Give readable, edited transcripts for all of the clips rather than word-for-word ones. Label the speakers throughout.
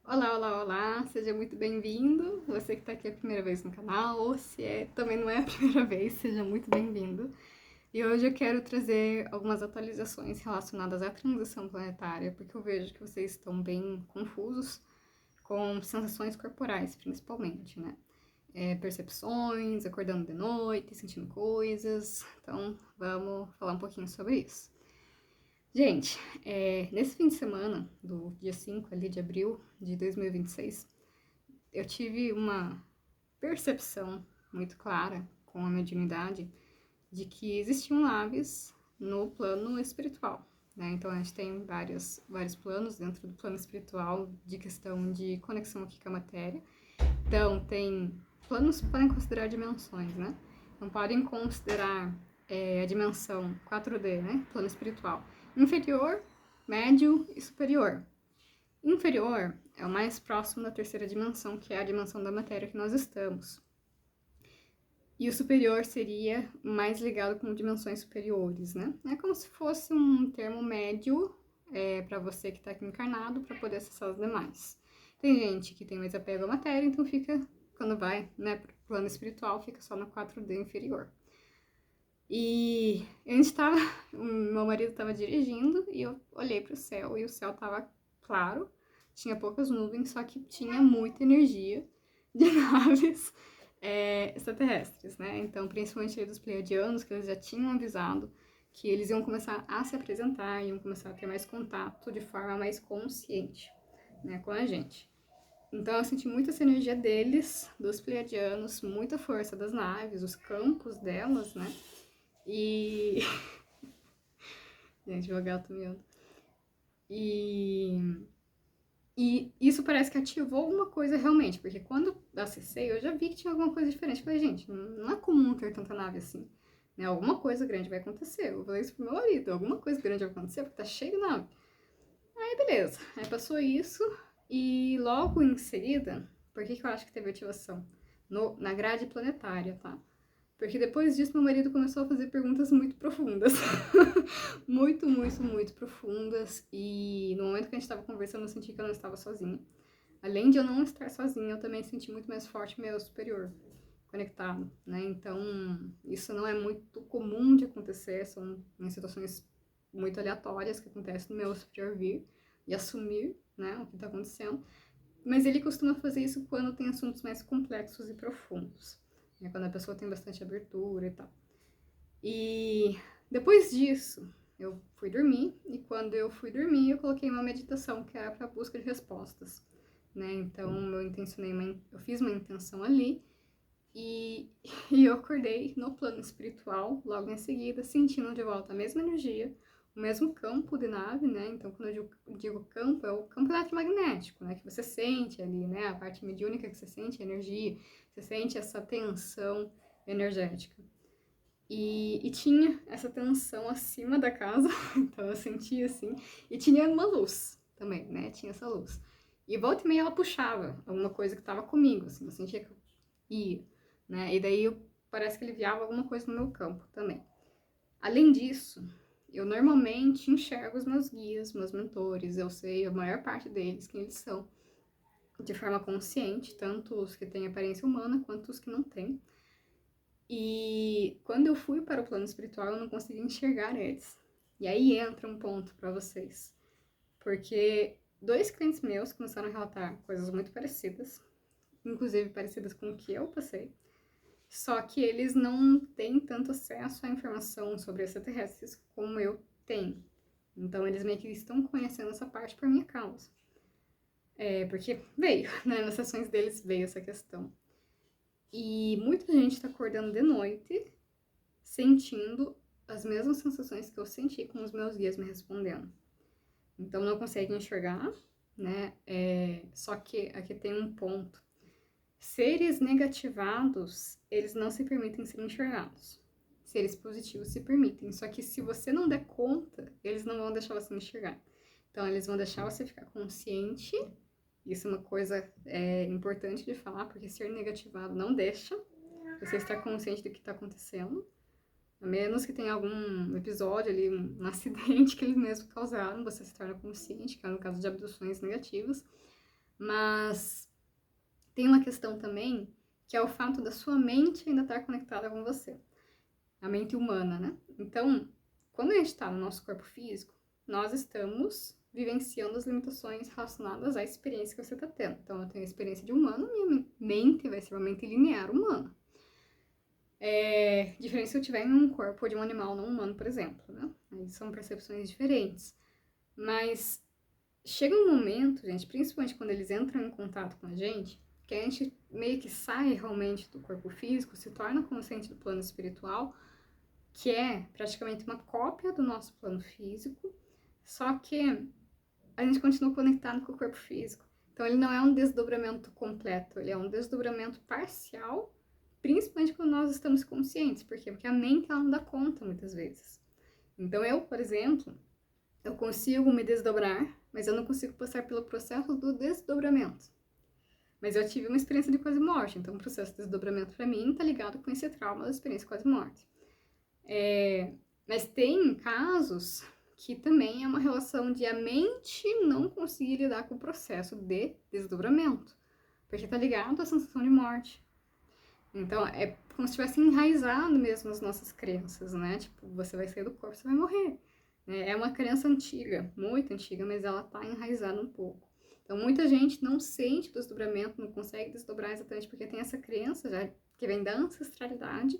Speaker 1: Olá, olá, olá, seja muito bem-vindo. Você que está aqui a primeira vez no canal, ou se também não é a primeira vez, seja muito bem-vindo. E hoje eu quero trazer algumas atualizações relacionadas à transição planetária, porque eu vejo que vocês estão bem confusos com sensações corporais, principalmente, né? Percepções, acordando de noite, sentindo coisas. Então, vamos falar um pouquinho sobre isso. Gente, nesse fim de semana, do dia 5 ali de abril de 2026, eu tive uma percepção muito clara com a mediunidade de que existiam naves no plano espiritual, né? Então a gente tem vários planos dentro do plano espiritual de questão de conexão aqui com a matéria. Então tem planos que podem considerar dimensões, né? Então podem considerar a dimensão 4D, né? Plano espiritual inferior, médio e superior. Inferior é o mais próximo da terceira dimensão, que é a dimensão da matéria que nós estamos. E o superior seria mais ligado com dimensões superiores, né? É como se fosse um termo médio para você que está aqui encarnado, para poder acessar os demais. Tem gente que tem mais apego à matéria, então fica, quando vai, né, para o plano espiritual, fica só no 4D inferior. E a gente tava, meu marido estava dirigindo e eu olhei para o céu e o céu estava claro, tinha poucas nuvens, só que tinha muita energia de naves extraterrestres, né? Então, principalmente dos pleiadianos, que eles já tinham avisado que eles iam começar a se apresentar, iam começar a ter mais contato de forma mais consciente, né, com a gente. Então eu senti muito essa energia deles, dos pleiadianos, muita força das naves, os campos delas, né? E. Gente, meu gato miando. E. E isso parece que ativou alguma coisa realmente, porque quando eu acessei, eu já vi que tinha alguma coisa diferente. Falei, gente, não é comum ter tanta nave assim. Né? Alguma coisa grande vai acontecer. Eu falei isso pro meu marido, alguma coisa grande vai acontecer, porque tá cheio de nave. Aí, beleza. Aí passou isso, e logo em seguida, por que eu acho que teve ativação? Na grade planetária, tá? Porque depois disso, meu marido começou a fazer perguntas muito profundas. muito, muito, muito profundas. E no momento que a gente estava conversando, eu senti que eu não estava sozinha. Além de eu não estar sozinha, eu também senti muito mais forte meu superior conectado, né? Então, isso não é muito comum de acontecer, são em situações muito aleatórias que acontecem no meu superior vir e assumir, né, o que está acontecendo. Mas ele costuma fazer isso quando tem assuntos mais complexos e profundos, né? Quando a pessoa tem bastante abertura e tal. E depois disso, eu fui dormir, e quando eu fui dormir, eu coloquei uma meditação que era para busca de respostas, né? Então, eu fiz uma intenção ali, e, e eu acordei no plano espiritual, logo em seguida, sentindo de volta a mesma energia, o mesmo campo de nave, né? Então, quando eu digo campo, é o campo eletromagnético, né? Que você sente ali, né? A parte mediúnica que você sente, a energia, você sente essa tensão energética. E tinha essa tensão acima da casa, então eu sentia assim, e tinha uma luz também, né? Tinha essa luz. E volta e meia ela puxava alguma coisa que tava comigo, assim, eu sentia que eu ia, né? E daí parece que aliviava alguma coisa no meu campo também. Além disso, eu normalmente enxergo os meus guias, meus mentores, eu sei a maior parte deles, quem eles são, de forma consciente, tanto os que têm aparência humana quanto os que não têm. E quando eu fui para o plano espiritual, eu não consegui enxergar eles. E aí entra um ponto para vocês. Porque dois clientes meus começaram a relatar coisas muito parecidas, inclusive parecidas com o que eu passei, só que eles não têm tanto acesso à informação sobre extraterrestres como eu tenho. Então eles meio que estão conhecendo essa parte por minha causa. Porque veio, né? Nas sessões deles veio essa questão. E muita gente está acordando de noite sentindo as mesmas sensações que eu senti com os meus guias me respondendo. Então não conseguem enxergar, né? Só que aqui tem um ponto. Seres negativados, eles não se permitem ser enxergados. Seres positivos se permitem. Só que se você não der conta, eles não vão deixar você enxergar. Então eles vão deixar você ficar consciente. Isso é uma coisa importante de falar, porque ser negativado não deixa você estar consciente do que está acontecendo. A menos que tenha algum episódio ali, um acidente que eles mesmos causaram, você se torna consciente, que é no caso de abduções negativas. Mas tem uma questão também, que é o fato da sua mente ainda estar conectada com você. A mente humana, né? Então, quando a gente está no nosso corpo físico, nós estamos vivenciando as limitações relacionadas à experiência que você está tendo. Então, eu tenho a experiência de humano, minha mente vai ser uma mente linear humana. Diferente se eu estiver em um corpo de um animal não humano, por exemplo, né? Aí são percepções diferentes. Mas chega um momento, gente, principalmente quando eles entram em contato com a gente, que a gente meio que sai realmente do corpo físico, se torna consciente do plano espiritual, que é praticamente uma cópia do nosso plano físico, só que a gente continua conectado com o corpo físico. Então ele não é um desdobramento completo, ele é um desdobramento parcial, principalmente quando nós estamos conscientes. Por quê? Porque a mente ela não dá conta muitas vezes. Então eu, por exemplo, eu consigo me desdobrar, mas eu não consigo passar pelo processo do desdobramento. Mas eu tive uma experiência de quase morte, então o processo de desdobramento para mim está ligado com esse trauma da experiência de quase morte. Mas tem casos que também é uma relação de a mente não conseguir lidar com o processo de desdobramento, porque tá ligado à sensação de morte. Então é como se tivesse enraizado mesmo nas nossas crenças, né? Tipo, você vai sair do corpo, você vai morrer. É uma crença antiga, muito antiga, mas ela tá enraizada um pouco. Então muita gente não sente o desdobramento, não consegue desdobrar exatamente porque tem essa crença já que vem da ancestralidade.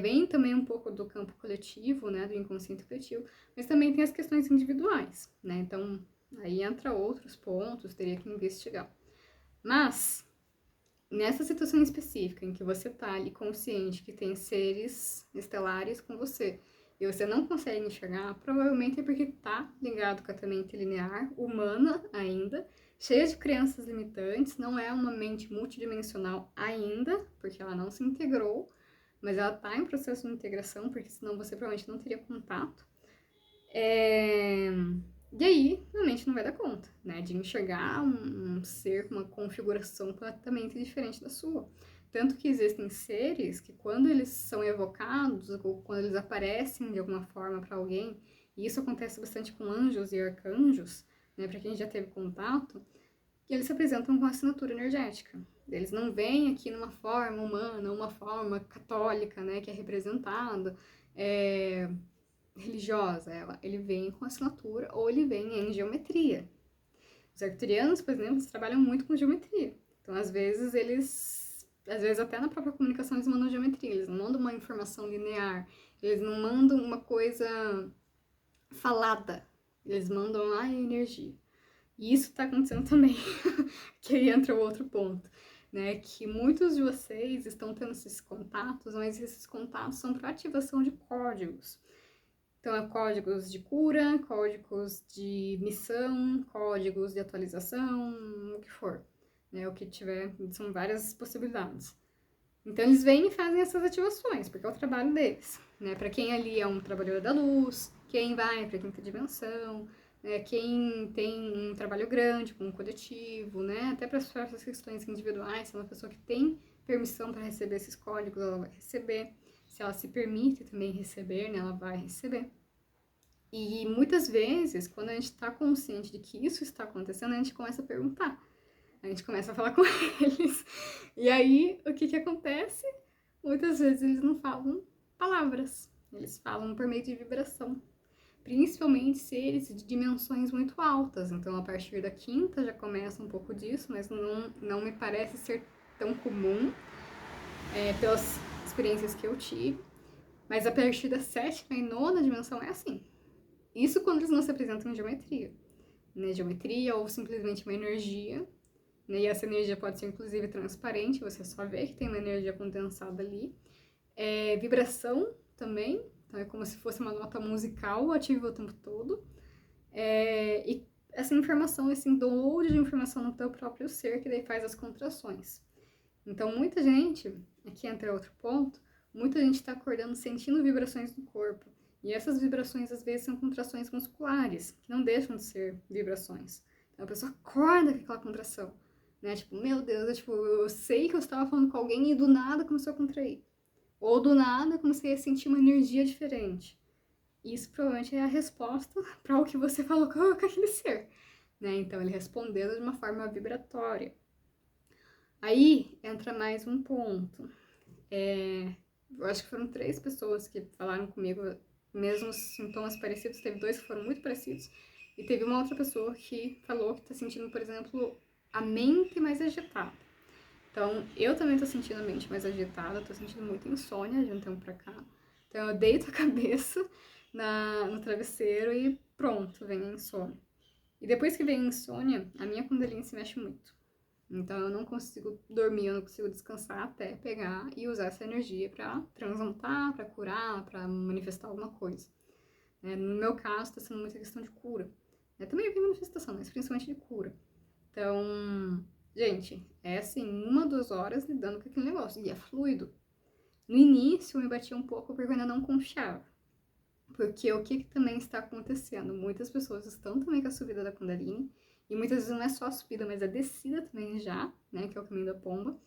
Speaker 1: Vem também um pouco do campo coletivo, né, do inconsciente coletivo, mas também tem as questões individuais, né, então aí entra outros pontos, teria que investigar. Mas, nessa situação específica, em que você tá ali consciente que tem seres estelares com você, e você não consegue enxergar, provavelmente é porque tá ligado com a tua mente linear, humana ainda, cheia de crenças limitantes, não é uma mente multidimensional ainda, porque ela não se integrou, mas ela está em processo de integração, porque senão você provavelmente não teria contato. E aí, a mente não vai dar conta, né, de enxergar um ser com uma configuração completamente diferente da sua. Tanto que existem seres que quando eles são evocados, ou quando eles aparecem de alguma forma para alguém, e isso acontece bastante com anjos e arcanjos, né, para quem já teve contato, que eles se apresentam com assinatura energética. Eles não vêm aqui numa forma humana, uma forma católica, né, que é representada, religiosa. Ele vem com assinatura ou ele vem em geometria. Os arcturianos, por exemplo, eles trabalham muito com geometria. Então, às vezes, até na própria comunicação, eles mandam geometria. Eles não mandam uma informação linear. Eles não mandam uma coisa falada. Eles mandam a energia. E isso está acontecendo também, que aí entra o outro ponto, né? Que muitos de vocês estão tendo esses contatos, mas esses contatos são para ativação de códigos. Então, é códigos de cura, códigos de missão, códigos de atualização, o que for, né? O que tiver, são várias possibilidades. Então, eles vêm e fazem essas ativações, porque é o trabalho deles, né? Para quem ali é um trabalhador da luz, quem vai para a quinta dimensão, quem tem um trabalho grande com um coletivo, né? Até para as questões individuais, se é uma pessoa que tem permissão para receber esses códigos, ela vai receber. Se ela se permite também receber, né, ela vai receber. E muitas vezes, quando a gente está consciente de que isso está acontecendo, a gente começa a perguntar. A gente começa a falar com eles. E aí, o que acontece? Muitas vezes eles não falam palavras. Eles falam por meio de vibração. Principalmente seres de dimensões muito altas. Então, a partir da quinta já começa um pouco disso, mas não me parece ser tão comum pelas experiências que eu tive. Mas a partir da sétima e nona dimensão é assim. Isso quando eles não se apresentam em geometria. Né? Geometria ou simplesmente uma energia. Né? E essa energia pode ser inclusive transparente, você só vê que tem uma energia condensada ali. Vibração também. Então é como se fosse uma nota musical ativa o tempo todo. E essa informação, esse download de informação no teu próprio ser, que daí faz as contrações. Então muita gente, aqui entra outro ponto, muita gente está acordando sentindo vibrações no corpo. E essas vibrações às vezes são contrações musculares, que não deixam de ser vibrações. Então a pessoa acorda com aquela contração. Né? Tipo, meu Deus, eu sei que eu estava falando com alguém e do nada começou a contrair. Ou do nada comecei a sentir uma energia diferente. Isso provavelmente é a resposta para o que você falou com aquele ser. né? Então ele respondendo de uma forma vibratória. Aí entra mais um ponto. Eu acho que foram 3 pessoas que falaram comigo, mesmos sintomas parecidos. Teve 2 que foram muito parecidos. E teve uma outra pessoa que falou que tá sentindo, por exemplo, a mente mais agitada. Então, eu também tô sentindo a mente mais agitada, tô sentindo muita insônia de um tempo pra cá. Então, eu deito a cabeça no travesseiro e pronto, vem a insônia. E depois que vem a insônia, a minha Kundalini se mexe muito. Então, eu não consigo dormir, eu não consigo descansar até pegar e usar essa energia pra transmutar, pra curar, pra manifestar alguma coisa. No meu caso, tá sendo muita questão de cura. Também vem manifestação, mas principalmente de cura. Então, gente, é assim, 1, 2 horas lidando com aquele negócio. E é fluido. No início, eu me batia um pouco porque eu ainda não confiava. Porque o que também está acontecendo? Muitas pessoas estão também com a subida da Kundalini. E muitas vezes não é só a subida, mas a descida também já, né? Que é o caminho da pomba.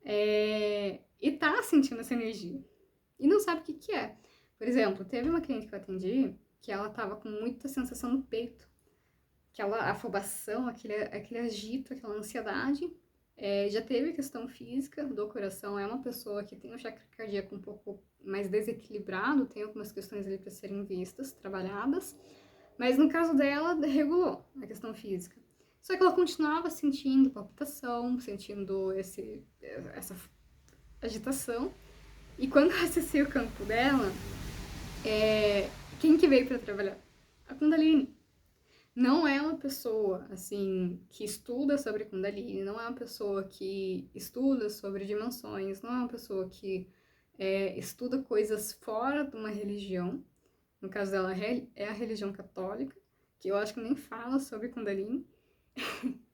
Speaker 1: E tá sentindo essa energia. E não sabe o que é. Por exemplo, teve uma cliente que eu atendi que ela tava com muita sensação no peito. Aquela afobação, aquele agito, aquela ansiedade. Já teve questão física do coração, é uma pessoa que tem um chakra cardíaco um pouco mais desequilibrado, tem algumas questões ali para serem vistas, trabalhadas, mas no caso dela, regulou a questão física. Só que ela continuava sentindo palpitação, sentindo essa agitação, e quando eu acessei o campo dela, quem que veio para trabalhar? A Kundalini. Não é uma pessoa, assim, que estuda sobre Kundalini, não é uma pessoa que estuda sobre dimensões, não é uma pessoa que estuda coisas fora de uma religião. No caso dela, é a religião católica, que eu acho que nem fala sobre Kundalini.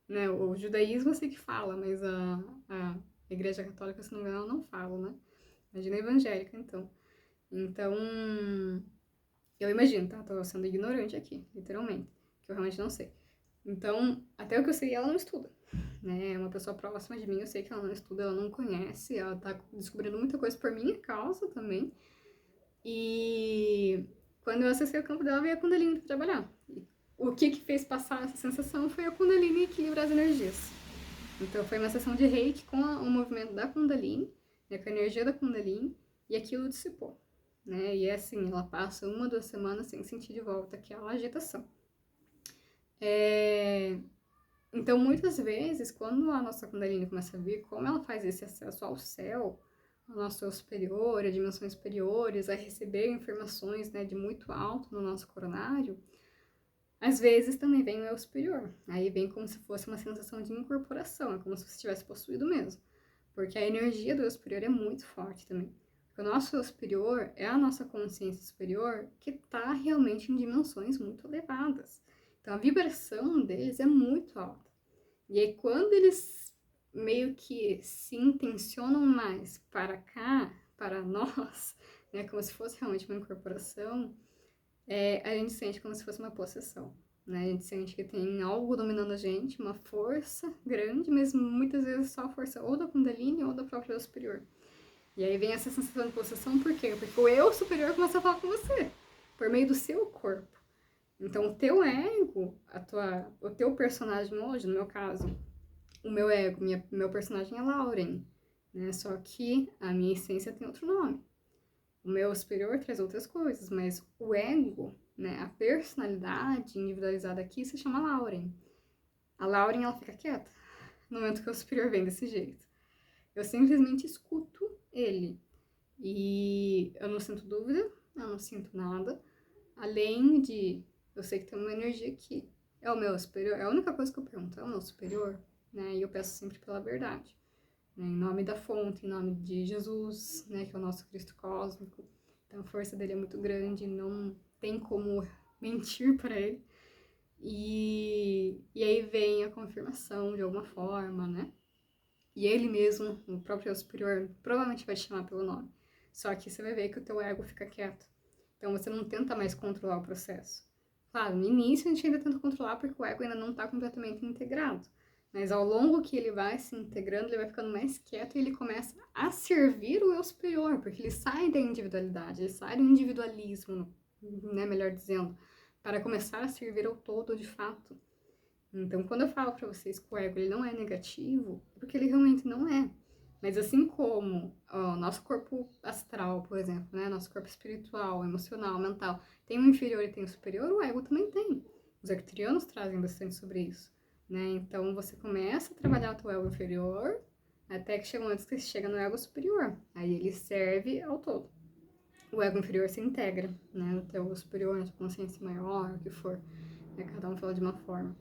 Speaker 1: Né? O judaísmo eu sei que fala, mas a igreja católica, se não me engano, não fala, né? Imagina a evangélica, então. Então, eu imagino, tá? Tô sendo ignorante aqui, literalmente, que eu realmente não sei. Então, até o que eu sei, ela não estuda, né? É uma pessoa próxima de mim, eu sei que ela não estuda, ela não conhece, ela tá descobrindo muita coisa por minha causa também. E quando eu acessei o campo dela, veio a Kundalini pra trabalhar. E o que fez passar essa sensação foi a Kundalini equilibrar as energias. Então, foi uma sessão de reiki com o movimento da Kundalini, né, com a energia da Kundalini, e aquilo dissipou. Né? E é assim, ela passa 1, 2 semanas sem sentir de volta aquela agitação. Então, muitas vezes, quando a nossa Kundalini começa a vir, como ela faz esse acesso ao céu, ao nosso eu superior, a dimensões superiores, a receber informações, né, de muito alto no nosso coronário, às vezes também vem o eu superior. Aí vem como se fosse uma sensação de incorporação, é como se você tivesse possuído mesmo. Porque a energia do eu superior é muito forte também. O nosso eu superior é a nossa consciência superior que está realmente em dimensões muito elevadas. Então a vibração deles é muito alta. E aí quando eles meio que se intencionam mais para cá, para nós, né, como se fosse realmente uma incorporação, a gente sente como se fosse uma possessão. Né? A gente sente que tem algo dominando a gente, uma força grande, mas muitas vezes só a força ou da Kundalini ou da própria eu superior. E aí vem essa sensação de possessão, por quê? Porque o eu superior começa a falar com você, por meio do seu corpo. Então, o teu ego, o teu personagem hoje, no meu caso, o meu ego, meu personagem é Lauren, né? Só que a minha essência tem outro nome. O meu superior traz outras coisas, mas o ego, né, a personalidade individualizada aqui se chama Lauren. A Lauren, ela fica quieta no momento que o superior vem desse jeito. Eu simplesmente escuto ele. E eu não sinto dúvida, eu não sinto nada. Além de, eu sei que tem uma energia aqui. É o meu superior? É a única coisa que eu pergunto, é o meu superior? Né? E eu peço sempre pela verdade. Né? Em nome da fonte, em nome de Jesus, né? Que é o nosso Cristo cósmico. Então a força dele é muito grande, não tem como mentir para ele. E aí vem a confirmação de alguma forma, né? E ele mesmo, o próprio eu superior, provavelmente vai te chamar pelo nome. Só que você vai ver que o teu ego fica quieto. Então você não tenta mais controlar o processo. Claro, no início a gente ainda tenta controlar porque o ego ainda não está completamente integrado. Mas ao longo que ele vai se integrando, ele vai ficando mais quieto e ele começa a servir o eu superior, porque ele sai da individualidade, ele sai do individualismo, né, melhor dizendo, para começar a servir ao todo de fato. Então, quando eu falo pra vocês que o ego ele não é negativo, é porque ele realmente não é. Mas assim como o nosso corpo astral, por exemplo, né? Nosso corpo espiritual, emocional, mental, tem um inferior e tem um superior, o ego também tem. Os arcturianos trazem bastante sobre isso, né? Então, você começa a trabalhar o teu ego inferior, até que chega um momento que você chega no ego superior. Aí ele serve ao todo. O ego inferior se integra, né? No teu superior, na tua consciência maior, o que for. Né? Cada um fala de uma forma.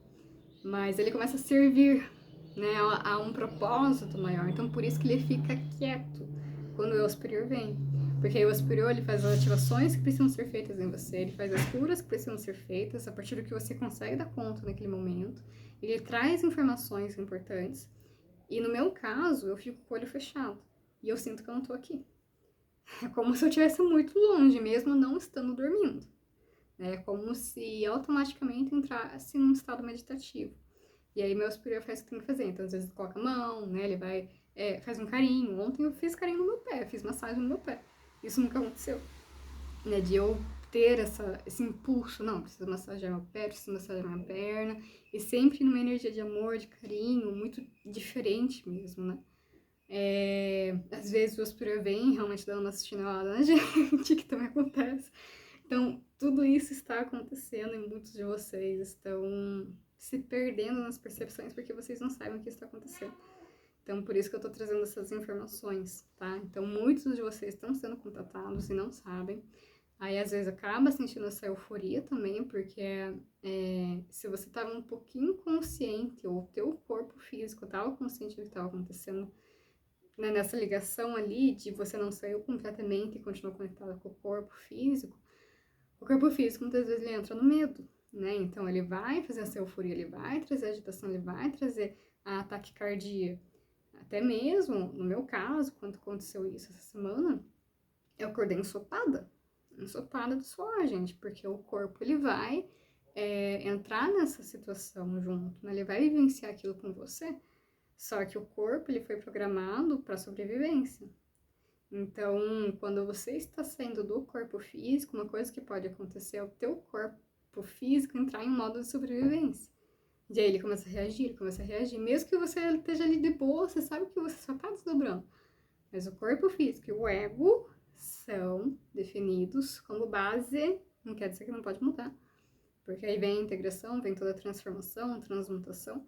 Speaker 1: Mas ele começa a servir, né, a um propósito maior. Então, por isso que ele fica quieto quando o eu superior vem. Porque aí o eu superior ele faz as ativações que precisam ser feitas em você, ele faz as curas que precisam ser feitas a partir do que você consegue dar conta naquele momento. Ele traz informações importantes. E no meu caso, eu fico com o olho fechado. E eu sinto que eu não tô aqui. É como se eu estivesse muito longe, mesmo não estando dormindo. É como se automaticamente entrasse num estado meditativo. E aí meu superior faz o que tem que fazer. Então, às vezes, coloca a mão, né? Ele vai, faz um carinho. Ontem eu fiz carinho no meu pé, fiz massagem no meu pé. Isso nunca aconteceu. Né? De eu ter esse impulso, não, preciso massagear meu pé, preciso massagear minha perna. E sempre numa energia de amor, de carinho, muito diferente mesmo, né? Às vezes o superior vem realmente dando uma chinelada na gente, que também acontece. Então, tudo isso está acontecendo e muitos de vocês estão se perdendo nas percepções porque vocês não sabem o que está acontecendo. Então, por isso que eu estou trazendo essas informações, tá? Então, muitos de vocês estão sendo contatados e não sabem. Aí, às vezes, acaba sentindo essa euforia também, porque se você estava um pouquinho consciente, ou o teu corpo físico estava consciente do que estava acontecendo, né, nessa ligação ali de você não saiu completamente e continuou conectado com o corpo físico muitas vezes ele entra no medo, né? Então ele vai fazer essa euforia, ele vai trazer agitação, ele vai trazer a taquicardia. Até mesmo, no meu caso, quando aconteceu isso essa semana, eu acordei ensopada de suor, gente, porque o corpo ele vai entrar nessa situação junto, né? Ele vai vivenciar aquilo com você. Só que o corpo ele foi programado para sobrevivência. Então, quando você está saindo do corpo físico, uma coisa que pode acontecer é o teu corpo físico entrar em modo de sobrevivência. E aí ele começa a reagir. Mesmo que você esteja ali de boa, você sabe que você só está desdobrando. Mas o corpo físico e o ego são definidos como base, não quer dizer que não pode mudar. Porque aí vem a integração, vem toda a transformação, a transmutação,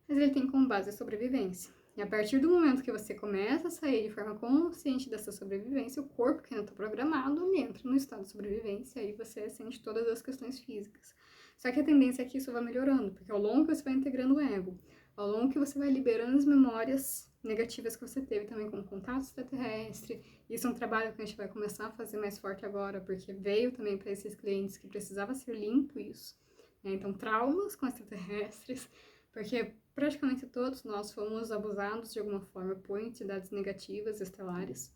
Speaker 1: mas ele tem como base a sobrevivência. E a partir do momento que você começa a sair de forma consciente dessa sobrevivência, o corpo que ainda está programado, ele entra no estado de sobrevivência e aí você sente todas as questões físicas. Só que a tendência é que isso vai melhorando, porque ao longo que você vai integrando o ego, ao longo que você vai liberando as memórias negativas que você teve também com o contato extraterrestre, isso é um trabalho que a gente vai começar a fazer mais forte agora, porque veio também para esses clientes que precisava ser limpo isso. Então, traumas com extraterrestres, porque praticamente todos nós fomos abusados de alguma forma por entidades negativas estelares.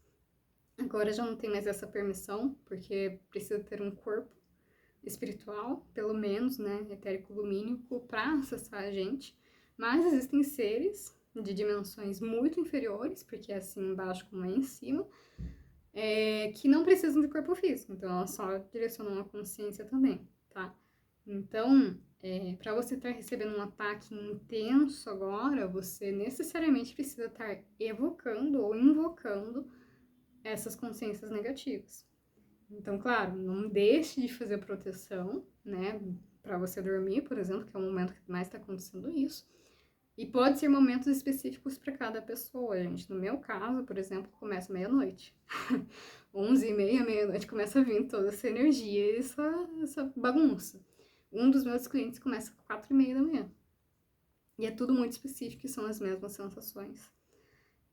Speaker 1: Agora já não tem mais essa permissão, porque precisa ter um corpo espiritual, pelo menos, né, etérico-lumínico, para acessar a gente. Mas existem seres de dimensões muito inferiores, porque é assim embaixo como é em cima, que não precisam de corpo físico, então elas só direcionam a consciência também, tá? Então, para você estar recebendo um ataque intenso agora, você necessariamente precisa estar evocando ou invocando essas consciências negativas. Então, claro, não deixe de fazer proteção, né? Para você dormir, por exemplo, que é o momento que mais está acontecendo isso. E pode ser momentos específicos para cada pessoa, gente. No meu caso, por exemplo, começa meia-noite. 11h30, meia-noite, começa a vir toda essa energia e essa bagunça. Um dos meus clientes começa às 4h30 da manhã. E é tudo muito específico e são as mesmas sensações.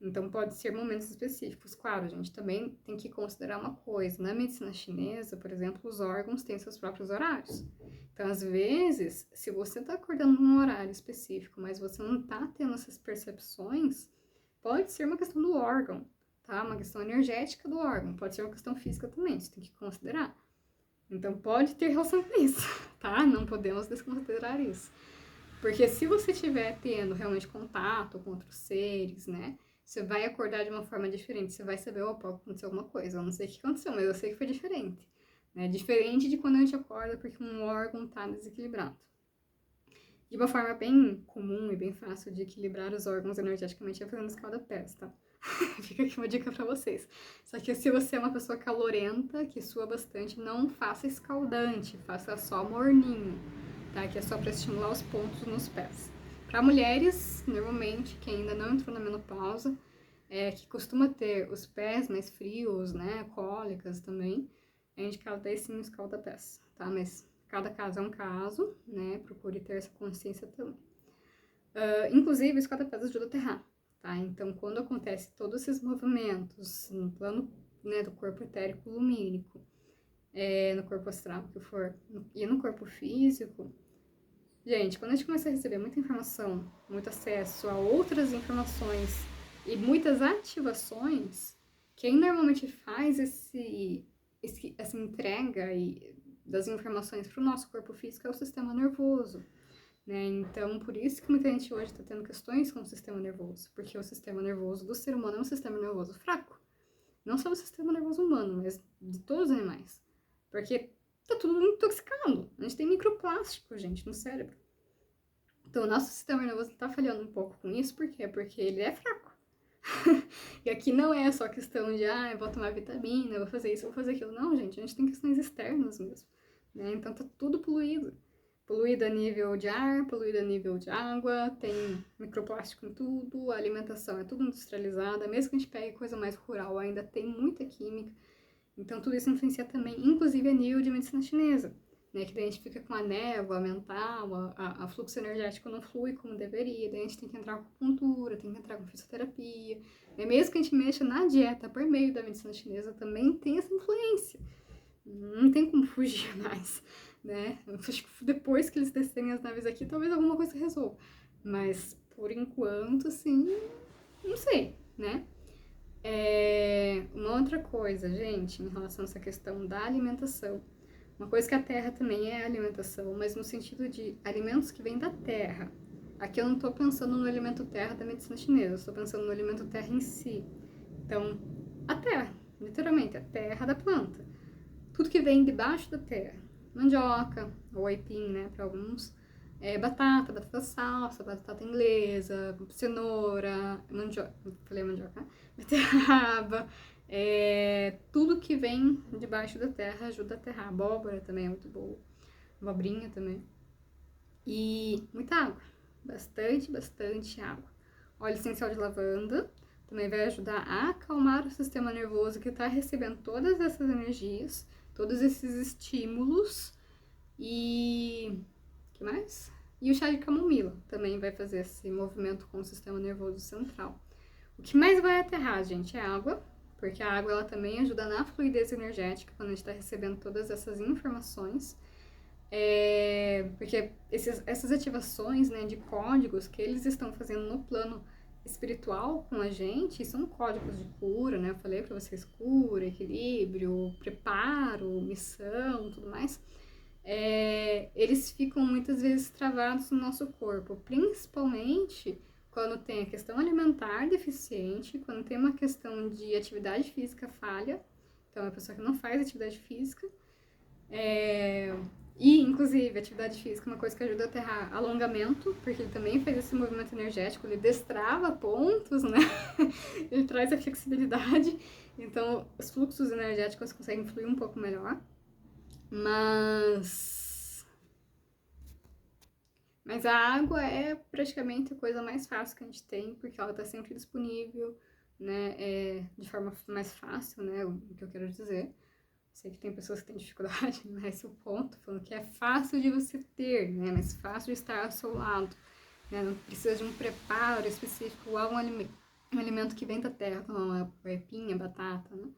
Speaker 1: Então, pode ser momentos específicos. Claro, a gente também tem que considerar uma coisa. Na medicina chinesa, por exemplo, os órgãos têm seus próprios horários. Então, às vezes, se você está acordando num horário específico, mas você não está tendo essas percepções, pode ser uma questão do órgão, tá? Uma questão energética do órgão. Pode ser uma questão física também, você tem que considerar. Então, pode ter relação com isso, tá? Não podemos desconsiderar isso. Porque se você estiver tendo realmente contato com outros seres, né? Você vai acordar de uma forma diferente. Você vai saber, opa, aconteceu alguma coisa. Eu não sei o que aconteceu, mas eu sei que foi diferente. Né? Diferente de quando a gente acorda porque um órgão tá desequilibrado. E uma forma bem comum e bem fácil de equilibrar os órgãos energeticamente é fazendo escalda-pés, tá? Fica aqui uma dica pra vocês. Só que se você é uma pessoa calorenta, que sua bastante, não faça escaldante, faça só morninho, tá? Que é só pra estimular os pontos nos pés. Para mulheres, normalmente, que ainda não entrou na menopausa, que costuma ter os pés mais frios, né, cólicas também, é indicado daí sim o escalda-pés, tá? Mas cada caso é um caso, né, procure ter essa consciência também. Inclusive, o escalda-pés ajuda a aterrar, tá? Então, quando acontece todos esses movimentos no plano, né, do corpo etérico lumínico, no corpo astral, que for, e no corpo físico, gente, quando a gente começa a receber muita informação, muito acesso a outras informações e muitas ativações, quem normalmente faz essa entrega das informações para o nosso corpo físico é o sistema nervoso, né? Então, por isso que muita gente hoje está tendo questões com o sistema nervoso, porque o sistema nervoso do ser humano é um sistema nervoso fraco. Não só o sistema nervoso humano, mas de todos os animais. Porque tá tudo intoxicado. A gente tem microplástico, gente, no cérebro. Então, o nosso sistema nervoso tá falhando um pouco com isso, por quê? Porque ele é fraco. E aqui não é só questão de, eu vou tomar vitamina, vou fazer isso, vou fazer aquilo. Não, gente, a gente tem questões externas mesmo, né? Então, tá tudo poluído. Poluído a nível de ar, poluído a nível de água, tem microplástico em tudo, a alimentação é tudo industrializada, mesmo que a gente pegue coisa mais rural, ainda tem muita química. Então, tudo isso influencia também, inclusive a nível de medicina chinesa, né? Que daí a gente fica com a névoa mental, a fluxo energético não flui como deveria, daí a gente tem que entrar com acupuntura, tem que entrar com fisioterapia, né? Mesmo que a gente mexa na dieta por meio da medicina chinesa, também tem essa influência. Não tem como fugir mais, né? Acho que depois que eles descerem as naves aqui, talvez alguma coisa resolva. Mas, por enquanto, assim, não sei, né? Uma outra coisa, gente, em relação a essa questão da alimentação. Uma coisa que a terra também é alimentação, mas no sentido de alimentos que vêm da terra. Aqui eu não tô pensando no alimento terra da medicina chinesa, eu estou pensando no alimento terra em si. Então, a terra, literalmente, a terra da planta. Tudo que vem debaixo da terra. Mandioca, ou aipim, né, para alguns. Batata salsa, batata inglesa, cenoura, mandioca, falei mandioca, né? Beterraba, tudo que vem debaixo da terra ajuda a aterrar. Abóbora também é muito boa, abobrinha também. E muita água, bastante água. Óleo essencial de lavanda também vai ajudar a acalmar o sistema nervoso que está recebendo todas essas energias, todos esses estímulos. E que mais? E o chá de camomila também vai fazer esse movimento com o sistema nervoso central. O que mais vai aterrar, gente, é água, porque a água ela também ajuda na fluidez energética quando a gente está recebendo todas essas informações. Porque essas ativações, né, de códigos que eles estão fazendo no plano espiritual com a gente, são códigos de cura, né? Eu falei para vocês, cura, equilíbrio, preparo, missão, tudo mais. Eles ficam muitas vezes travados no nosso corpo, principalmente quando tem a questão alimentar deficiente, quando tem uma questão de atividade física falha, então é a pessoa que não faz atividade física, e inclusive atividade física é uma coisa que ajuda a aterrar alongamento, porque ele também faz esse movimento energético, ele destrava pontos, né? Ele traz a flexibilidade, então os fluxos energéticos conseguem fluir um pouco melhor. Mas a água é praticamente a coisa mais fácil que a gente tem, porque ela está sempre disponível, né, de forma mais fácil, né, o que eu quero dizer. Sei que tem pessoas que têm dificuldade, mas esse é o ponto, falando que é fácil de você ter, né, mais fácil de estar ao seu lado, né, não precisa de um preparo específico, igual um alimento que vem da terra, como a aipim, a batata, né,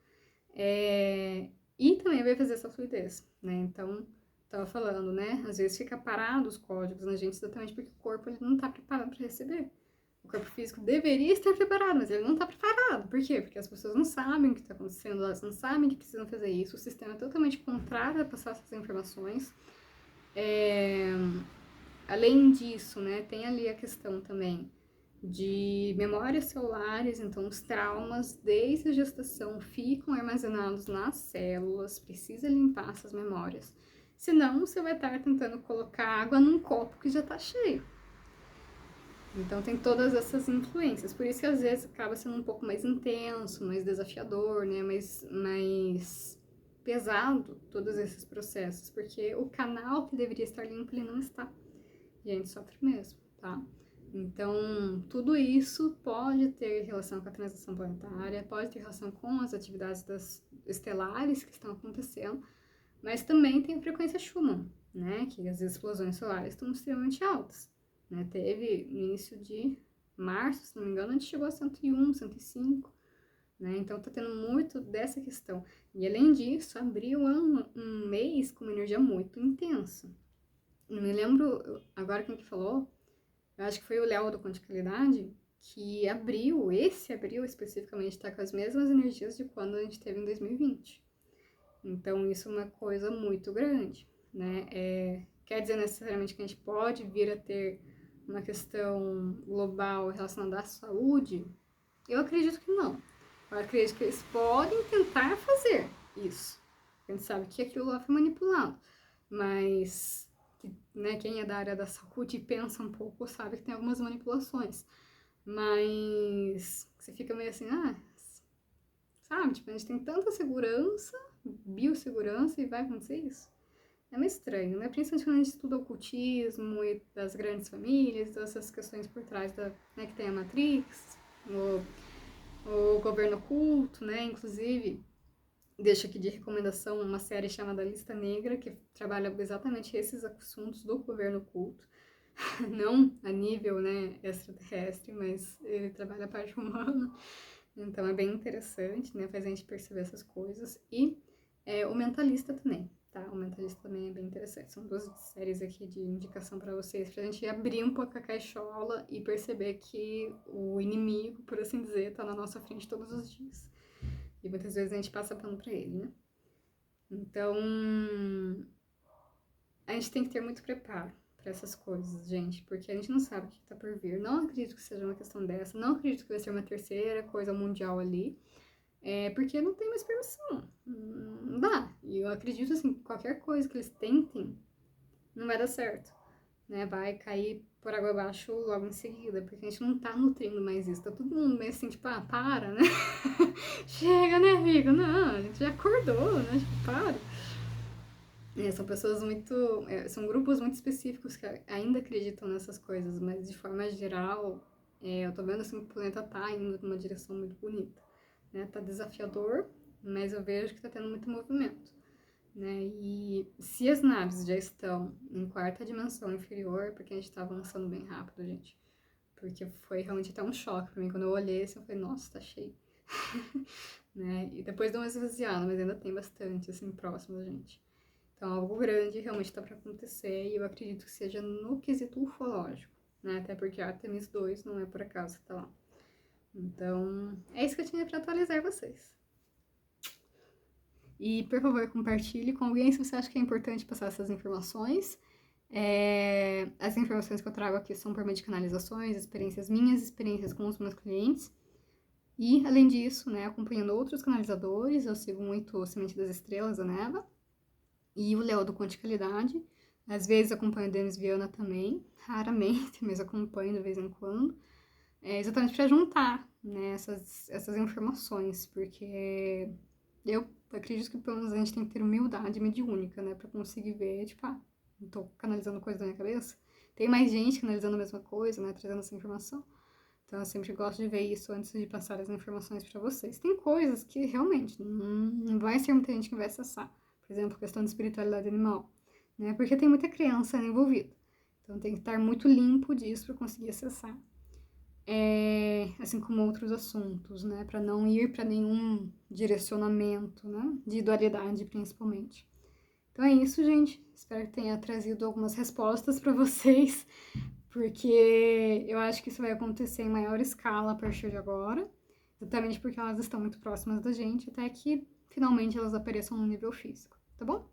Speaker 1: e também vai fazer essa fluidez, né? Então, tava falando, né? Às vezes fica parado os códigos na gente exatamente porque o corpo ele não tá preparado para receber. O corpo físico deveria estar preparado, mas ele não tá preparado. Por quê? Porque as pessoas não sabem o que tá acontecendo, elas não sabem que precisam fazer isso. O sistema é totalmente contrário a passar essas informações. Além disso, né? Tem ali a questão também de memórias celulares, então os traumas desde a gestação ficam armazenados nas células, precisa limpar essas memórias. Senão, você vai estar tentando colocar água num copo que já tá cheio. Então, tem todas essas influências. Por isso que, às vezes, acaba sendo um pouco mais intenso, mais desafiador, né? Mais pesado, todos esses processos. Porque o canal que deveria estar limpo, ele não está. E a gente sofre mesmo, tá? Então, tudo isso pode ter relação com a transição planetária, pode ter relação com as atividades das estelares que estão acontecendo, mas também tem a frequência Schumann, né? Que as explosões solares estão extremamente altas, né? Teve no início de março, se não me engano, a gente chegou a 101, 105, né? Então tá tendo muito dessa questão. E além disso, abril é um mês com uma energia muito intensa. Não me lembro agora quem que falou, eu acho que foi o Léo do Quanticalidade, que abril, esse abril especificamente, tá com as mesmas energias de quando a gente teve em 2020. Então, isso é uma coisa muito grande, né? Quer dizer necessariamente que a gente pode vir a ter uma questão global relacionada à saúde? Eu acredito que não. Eu acredito que eles podem tentar fazer isso. A gente sabe que aquilo lá foi manipulado, mas né, quem é da área da saúde e pensa um pouco sabe que tem algumas manipulações. Mas você fica meio assim, sabe? Tipo, a gente tem tanta segurança, biossegurança, e vai acontecer isso. É meio estranho, né? Principalmente quando a gente estuda ocultismo e das grandes famílias, essas questões por trás né, que tem a Matrix, o governo oculto, né? Inclusive, deixo aqui de recomendação uma série chamada Lista Negra, que trabalha exatamente esses assuntos do governo oculto. Não a nível, né, extraterrestre, mas ele trabalha a parte humana. Então é bem interessante, né? Faz a gente perceber essas coisas. E o Mentalista também, tá? O Mentalista também é bem interessante. São duas séries aqui de indicação pra vocês, pra gente abrir um pouco a caixola e perceber que o inimigo, por assim dizer, tá na nossa frente todos os dias. E muitas vezes a gente passa pano pra ele, né? Então, a gente tem que ter muito preparo para essas coisas, gente, porque a gente não sabe o que tá por vir. Não acredito que seja uma questão dessa, não acredito que vai ser uma terceira coisa mundial ali, porque não tem mais permissão. Não dá. E eu acredito, assim, que qualquer coisa que eles tentem, não vai dar certo, né? Vai cair por água abaixo logo em seguida, porque a gente não tá nutrindo mais isso. Tá todo mundo meio assim, tipo, para, né? Chega, né, amigo? Não, a gente já acordou, né? Tipo, para. São pessoas muito. São grupos muito específicos que ainda acreditam nessas coisas, mas de forma geral, eu tô vendo assim que o planeta tá indo numa direção muito bonita, né? Tá desafiador, mas eu vejo que tá tendo muito movimento, né? E se as naves já estão em quarta dimensão inferior, porque a gente tá avançando bem rápido, gente. Porque foi realmente até um choque pra mim. Quando eu olhei assim, eu falei, nossa, tá cheio. Né? E depois deu uma esvaziada, mas ainda tem bastante, assim, próximo da gente. Então, algo grande realmente está para acontecer e eu acredito que seja no quesito ufológico, né? Até porque a Artemis 2 não é por acaso que tá lá. Então, é isso que eu tinha para atualizar vocês. E, por favor, compartilhe com alguém se você acha que é importante passar essas informações. As informações que eu trago aqui são por meio de canalizações, experiências minhas, experiências com os meus clientes. E, além disso, né, acompanhando outros canalizadores, eu sigo muito o Semente das Estrelas, a Neva, e o Léo do Quanticalidade. Às vezes acompanho o Denis Viana também, raramente, mas acompanho de vez em quando. Exatamente para juntar, né, essas informações, porque eu acredito que pelo menos a gente tem que ter humildade mediúnica, né, para conseguir ver, tipo, não tô canalizando coisa da minha cabeça. Tem mais gente canalizando a mesma coisa, né, trazendo essa informação. Então, eu sempre gosto de ver isso antes de passar as informações para vocês. Tem coisas que realmente não vai ser muita gente que vai acessar. Por exemplo, a questão de espiritualidade animal, né? Porque tem muita criança envolvida. Então, tem que estar muito limpo disso para conseguir acessar. Assim como outros assuntos, né? Para não ir para nenhum direcionamento, né? De dualidade, principalmente. Então é isso, gente. Espero que tenha trazido algumas respostas para vocês, porque eu acho que isso vai acontecer em maior escala a partir de agora, exatamente porque elas estão muito próximas da gente, até que finalmente elas apareçam no nível físico, tá bom?